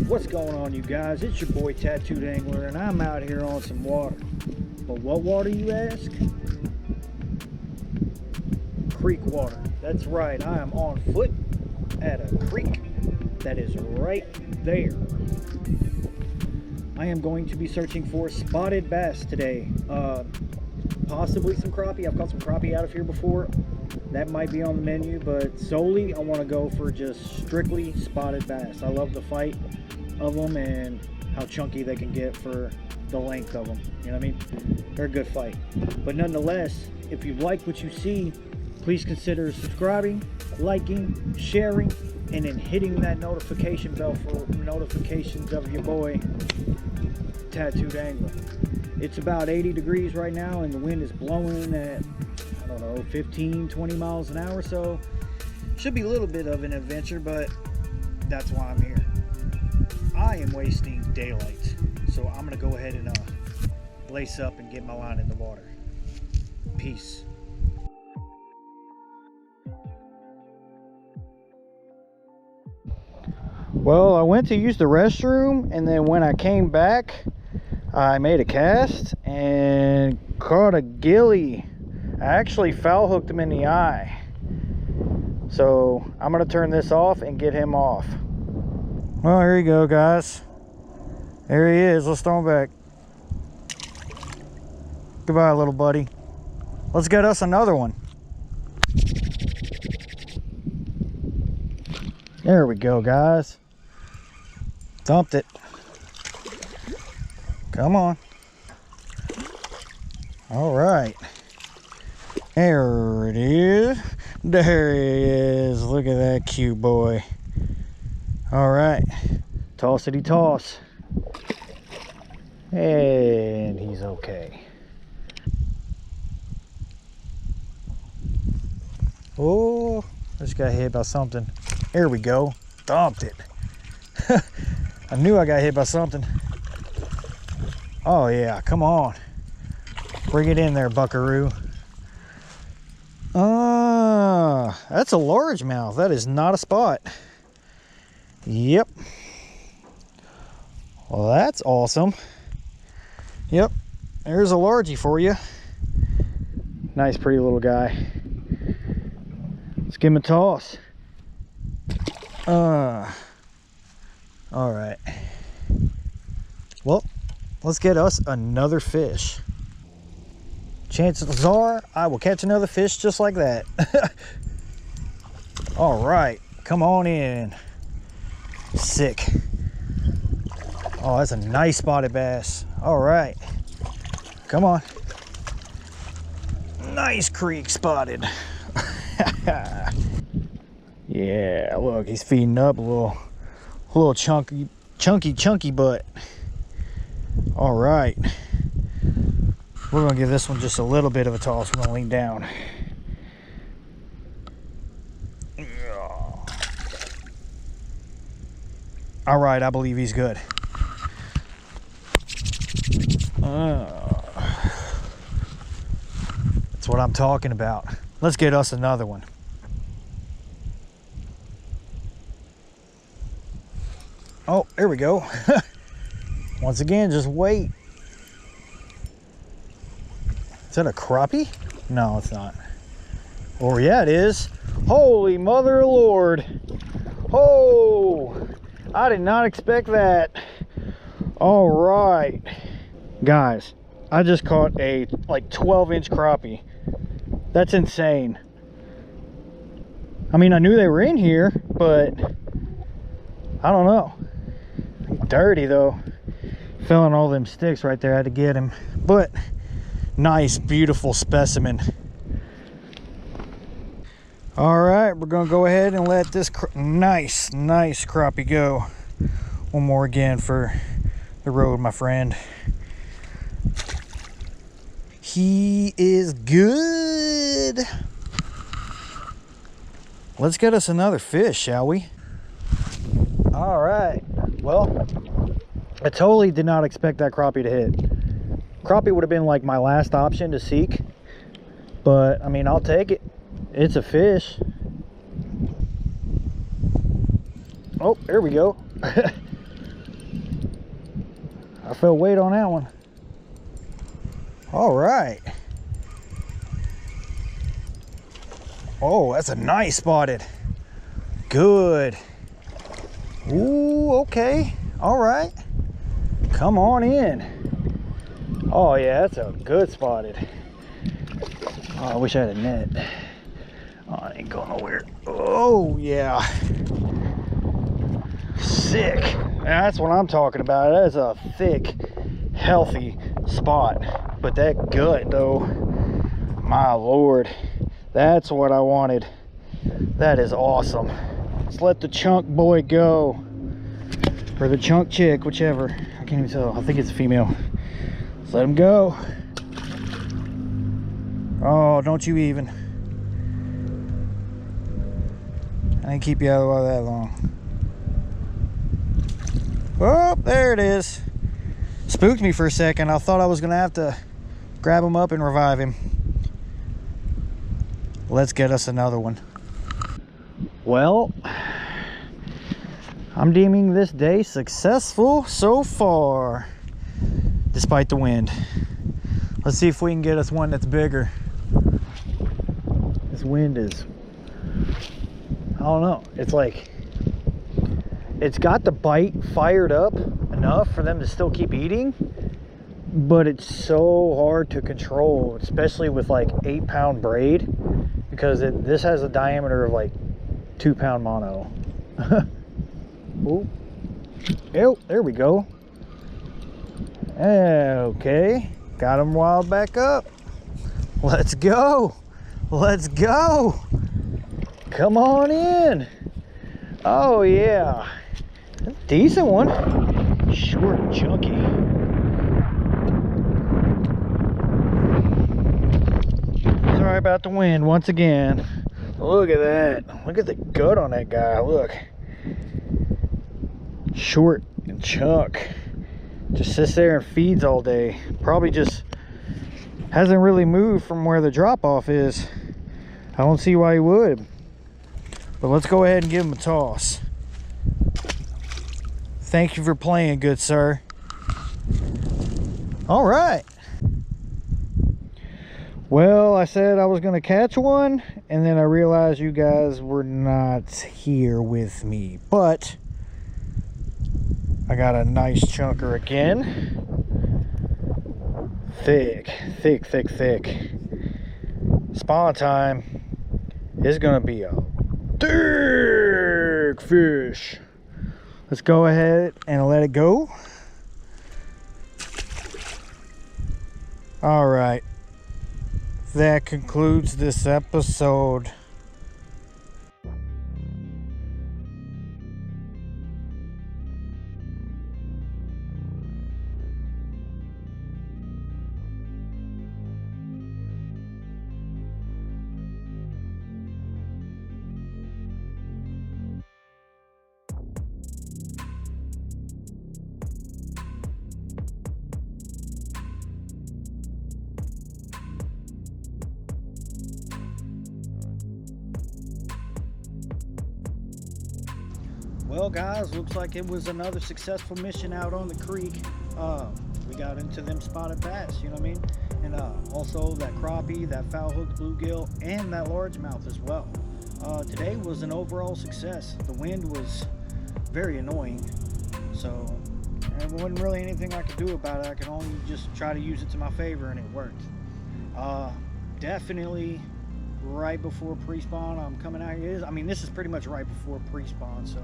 What's going on, you guys? It's your boy Tattooed Angler, and I'm out here on some water. But what water, you ask? Creek water. That's right, I am on foot at a creek that is right there. I am going to be searching for spotted bass today. Possibly some crappie. I've caught some crappie out of here before. That might be on the menu, but solely I want to go for just strictly spotted bass. I love the fight of them and how chunky they can get for the length of them. You know what I mean? They're a good fight. But nonetheless, if you like what you see, please consider subscribing, liking, sharing, and then hitting that notification bell for notifications of your boy Tattooed Angler. It's about 80 degrees right now and the wind is blowing at, I don't know, 15, 20 miles an hour. So should be a little bit of an adventure, but that's why I'm here. I am wasting daylight, so I'm gonna go ahead and lace up and get my line in the water. Peace. Well, I went to use the restroom, and then when I came back, I made a cast and caught a gilly. I actually foul hooked him in the eye. So I'm gonna turn this off and get him off. Well, here you go, guys. There he is. Let's throw him back. Goodbye, little buddy. Let's get us another one. There we go, guys. Dumped it. Come on. All right. There it is. There he is. Look at that cute boy. All right. Tossity toss. And he's okay. Oh, I just got hit by something. There we go. Dumped it. I knew I got hit by something. Oh yeah, come on. Bring it in there, buckaroo. That's a largemouth. That is not a spot. Yep. Well, that's awesome. Yep. There's a largie for you. Nice, pretty little guy. Let's give him a toss. All right. Well, let's get us another fish. Chances are I will catch another fish just like that. All right, come on in. Sick. Oh, that's a nice spotted bass. All right, come on. Nice creek spotted. Yeah, look, he's feeding up a little chunky butt. All right, we're gonna give this one just a little bit of a toss. We're gonna lean down. All right, I believe he's good. That's what I'm talking about. Let's get us another one. Oh, there we go. Once again, just wait. Is that a crappie? No, it's not. Or yeah, it is. Holy mother of Lord. Oh, I did not expect that. All right. Guys, I just caught a like 12-inch crappie. That's insane. I mean, I knew they were in here, but I don't know. Dirty though. Fell on all them sticks right there. I had to get him. But nice, beautiful specimen. All right, we're gonna go ahead and let this nice crappie go. One more again for the road, my friend. He is good. Let's get us another fish, shall we? All right. Well, I totally did not expect that crappie to hit. Crappie would have been like my last option to seek, but I mean, I'll take it. It's a fish. Oh, there we go. I felt weight on that one. All right. Oh, that's a nice spotted. Good. Ooh, okay. All right. Come on in. Oh yeah, that's a good spotted. Oh, I wish I had a net. Oh, it ain't going nowhere. Oh yeah. Sick. That's what I'm talking about. That is a thick, healthy spot. But that gut though, my lord, that's what I wanted. That is awesome. Let's let the chunk boy go. Or the chunk chick, whichever. I can't even tell. I think it's a female. Let's let him go. Oh, don't you even. I didn't keep you out of the water that long. Oh, there it is. Spooked me for a second. I thought I was gonna have to grab him up and revive him. Let's get us another one. Well, I'm deeming this day successful so far, despite the wind. Let's see if we can get us one that's bigger. This wind is, I don't know, it's like, it's got the bite fired up enough for them to still keep eating, but it's so hard to control, especially with like 8-pound braid, because this has a diameter of like 2-pound mono. Oh, ew, there we go. Okay, got him wild back up. Let's go. Let's go. Come on in. Oh yeah, decent one. Short and chunky. Sorry about the wind once again. Look at that. Look at the gut on that guy. Look. Short and chunk. Just sits there and feeds all day. Probably just hasn't really moved from where the drop off is. I don't see why he would. But let's go ahead and give him a toss. Thank you for playing, good sir. All right. Well, I said I was going to catch one, and then I realized you guys were not here with me. But I got a nice chunker again. Thick, thick, thick, thick. Spawn time is going to be a big fish. Let's go ahead and let it go. All right. That concludes this episode. Well guys, looks like it was another successful mission out on the creek. We got into them spotted bass, you know what I mean? And also that crappie, that foul hooked bluegill, and that largemouth as well. Today was an overall success. The wind was very annoying, so there wasn't really anything I could do about it. I could only just try to use it to my favor, and it worked. Definitely right before pre-spawn I'm coming out here. I mean, this is pretty much right before pre-spawn, so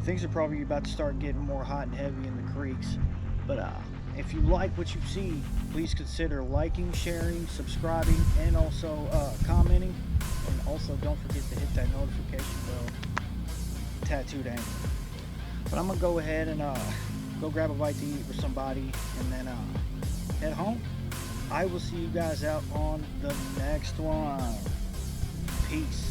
things are probably about to start getting more hot and heavy in the creeks. But if you like what you see, please consider liking, sharing, subscribing, and also commenting. And also don't forget to hit that notification bell. Tattooed angler. But I'm gonna go ahead and go grab a bite to eat with somebody, and then head home. I will see you guys out on the next one. Peace.